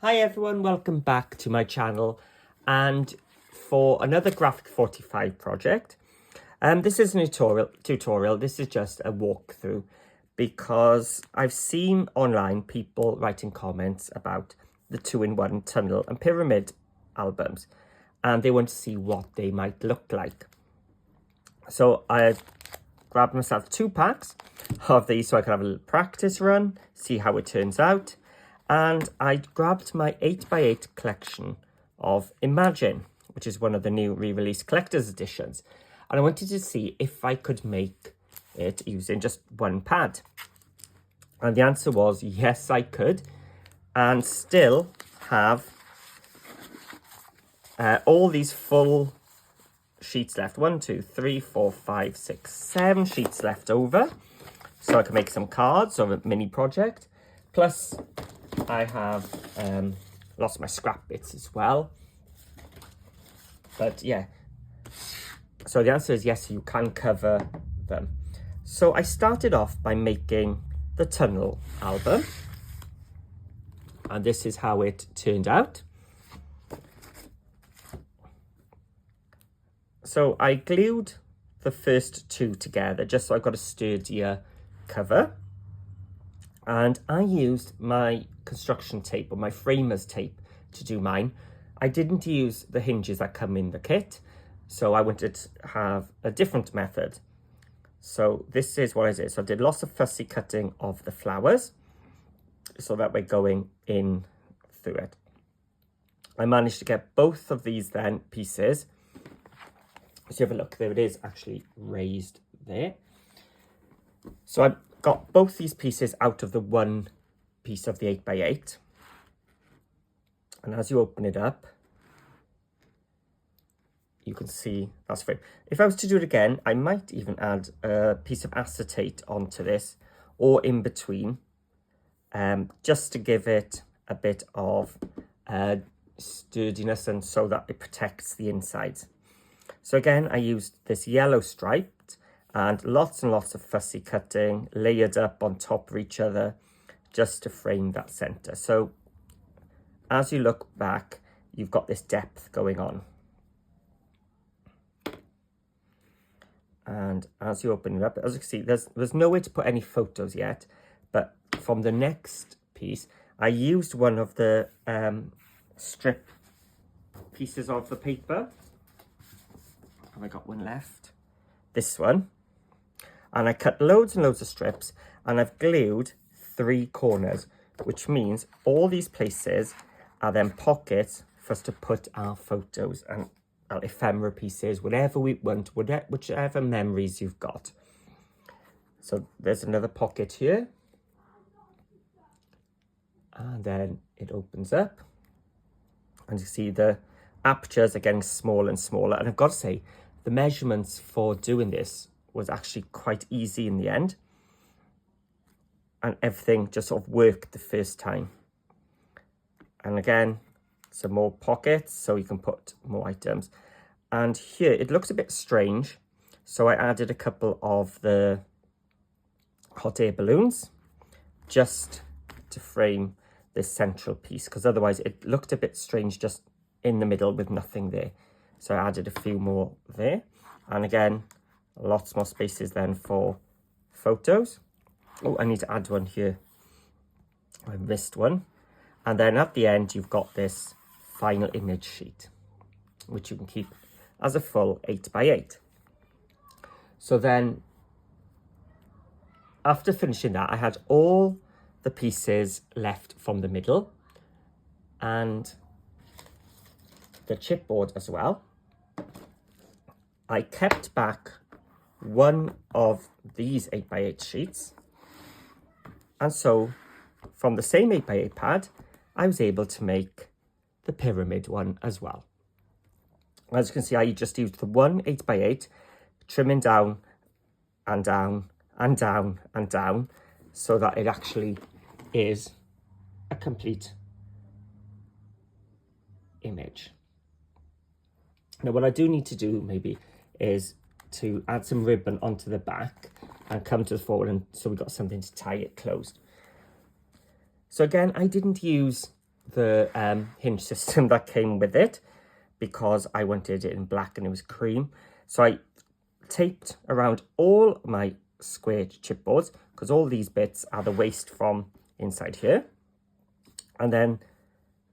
Hi everyone, welcome back to my channel and for another G45 project. This is a tutorial. This is just a walkthrough because I've seen online people writing comments about the 2-in-1 tunnel and pyramid albums and they want to see what they might look like. So I grabbed myself 2 packs of these so I can have a little practice run, see how it turns out. And I grabbed my 8x8 collection of Imagine, which is one of the new re-release collector's editions. And I wanted to see if I could make it using just one pad. And the answer was yes, I could. And still have all these full sheets left. 1, 2, 3, 4, 5, 6, 7 sheets left over. So I can make some cards or a mini project. Plus, I have lost my scrap bits as well. But yeah, so the answer is yes, you can cover them. So I started off by making the tunnel album. And this is how it turned out. So I glued the first 2 together just so I've got a sturdier cover. And I used my construction tape or my framer's tape to do mine. I didn't use the hinges that come in the kit, so I wanted to have a different method. So this is what I did. So I did lots of fussy cutting of the flowers so that we're going in through it. I managed to get both of these then pieces. So you have a look, there it is actually raised there. So I got both these pieces out of the one piece of the 8x8. And as you open it up, you can see that's frame. If I was to do it again, I might even add a piece of acetate onto this or in between, just to give it a bit of sturdiness and so that it protects the insides. So again, I used this yellow striped and lots of fussy cutting layered up on top of each other just to frame that center. So as you look back, you've got this depth going on. And as you open it up, as you can see, there's nowhere to put any photos yet, but from the next piece, I used one of the strip pieces of the paper. Have I got one left? This one. And I cut loads and loads of strips and I've glued 3 corners, which means all these places are then pockets for us to put our photos and our ephemera pieces, whatever we want, whichever memories you've got. So there's another pocket here. And then it opens up. And you see the apertures are getting smaller and smaller. And I've got to say, the measurements for doing this was actually quite easy in the end. And everything just sort of worked the first time. And again, some more pockets so you can put more items. And here, it looks a bit strange. So I added a couple of the hot air balloons just to frame this central piece, because otherwise it looked a bit strange just in the middle with nothing there. So I added a few more there. And again, lots more spaces then for photos. Oh, I need to add one here. I missed one. And then at the end, you've got this final image sheet, which you can keep as a full 8x8. So then, after finishing that, I had all the pieces left from the middle and the chipboard as well. I kept back one of these 8x8 sheets. And so from the same 8x8 pad, I was able to make the pyramid one as well. As you can see, I just used the one 8x8, trimming down and down and down and down so that it actually is a complete image. Now, what I do need to do maybe is to add some ribbon onto the back and come to the forward, and so we've got something to tie it closed. So again, I didn't use the hinge system that came with it, because I wanted it in black and it was cream. So I taped around all my square chipboards, because all these bits are the waste from inside here. And then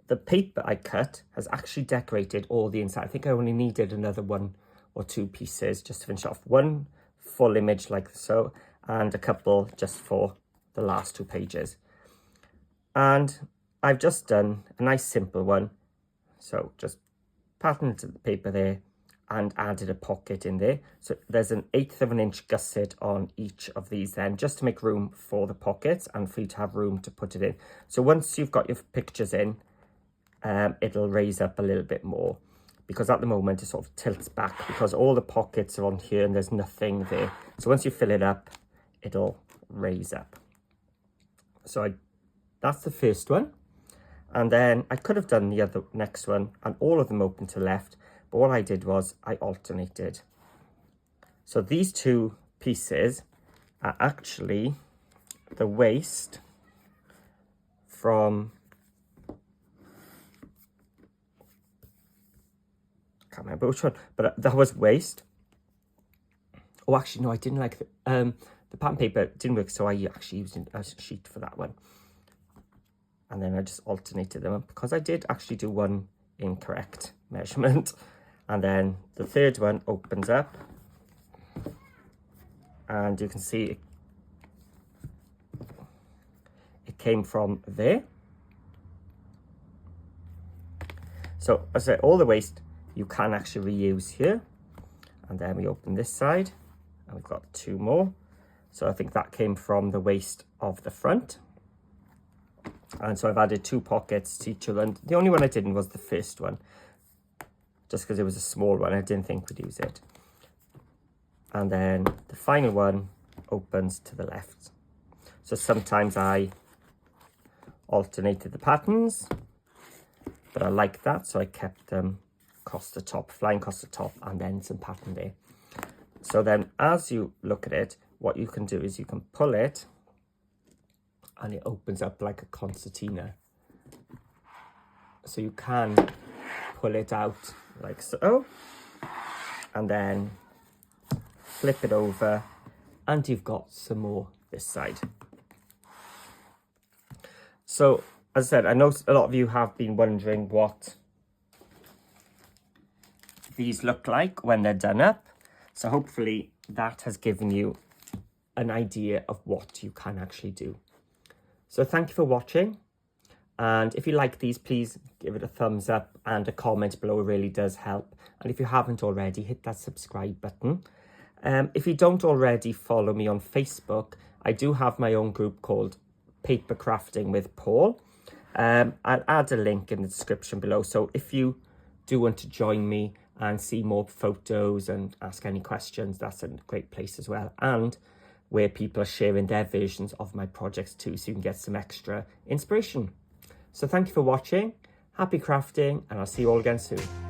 the paper I cut has actually decorated all the inside. I think I only needed another 1 or 2 pieces just to finish off. One full image like so, and a couple just for the last 2 pages. And I've just done a nice simple one. So just patterned the paper there and added a pocket in there. So there's an 1/8 of an inch gusset on each of these then, just to make room for the pockets and for you to have room to put it in. So once you've got your pictures in, it'll raise up a little bit more, because at the moment it sort of tilts back because all the pockets are on here and there's nothing there. So once you fill it up, it'll raise up. So that's the first one. And then I could have done the next one and all of them open to left, but what I did was I alternated. So these 2 pieces are actually the waste from, I can't remember which one, but that was waste. Oh, actually, no, I didn't like the pattern paper didn't work, so I actually used a sheet for that one. And then I just alternated them up, because I did actually do one incorrect measurement. And then the third one opens up, and you can see it came from there. So as I say, all the waste you can actually reuse here. And then we open this side and we've got 2 more. So I think that came from the waste of the front. And so I've added 2 pockets to each other. And the only one I didn't was the first one, just because it was a small one. I didn't think we'd use it. And then the final one opens to the left. So sometimes I alternated the patterns, but I like that, so I kept them across the top, flying across the top, and then some pattern there. So then as you look at it, what you can do is you can pull it and it opens up like a concertina. So you can pull it out like so, and then flip it over, and you've got some more this side. So as I said, I know a lot of you have been wondering what these look like when they're done up. So hopefully that has given you an idea of what you can actually do. So thank you for watching. And if you like these, please give it a thumbs up and a comment below. It really does help. And if you haven't already, hit that subscribe button. If you don't already follow me on Facebook, I do have my own group called Paper Crafting with Paul. I'll add a link in the description below. So if you do want to join me and see more photos and ask any questions, that's a great place as well. And where people are sharing their versions of my projects too, so you can get some extra inspiration. So thank you for watching, happy crafting, and I'll see you all again soon.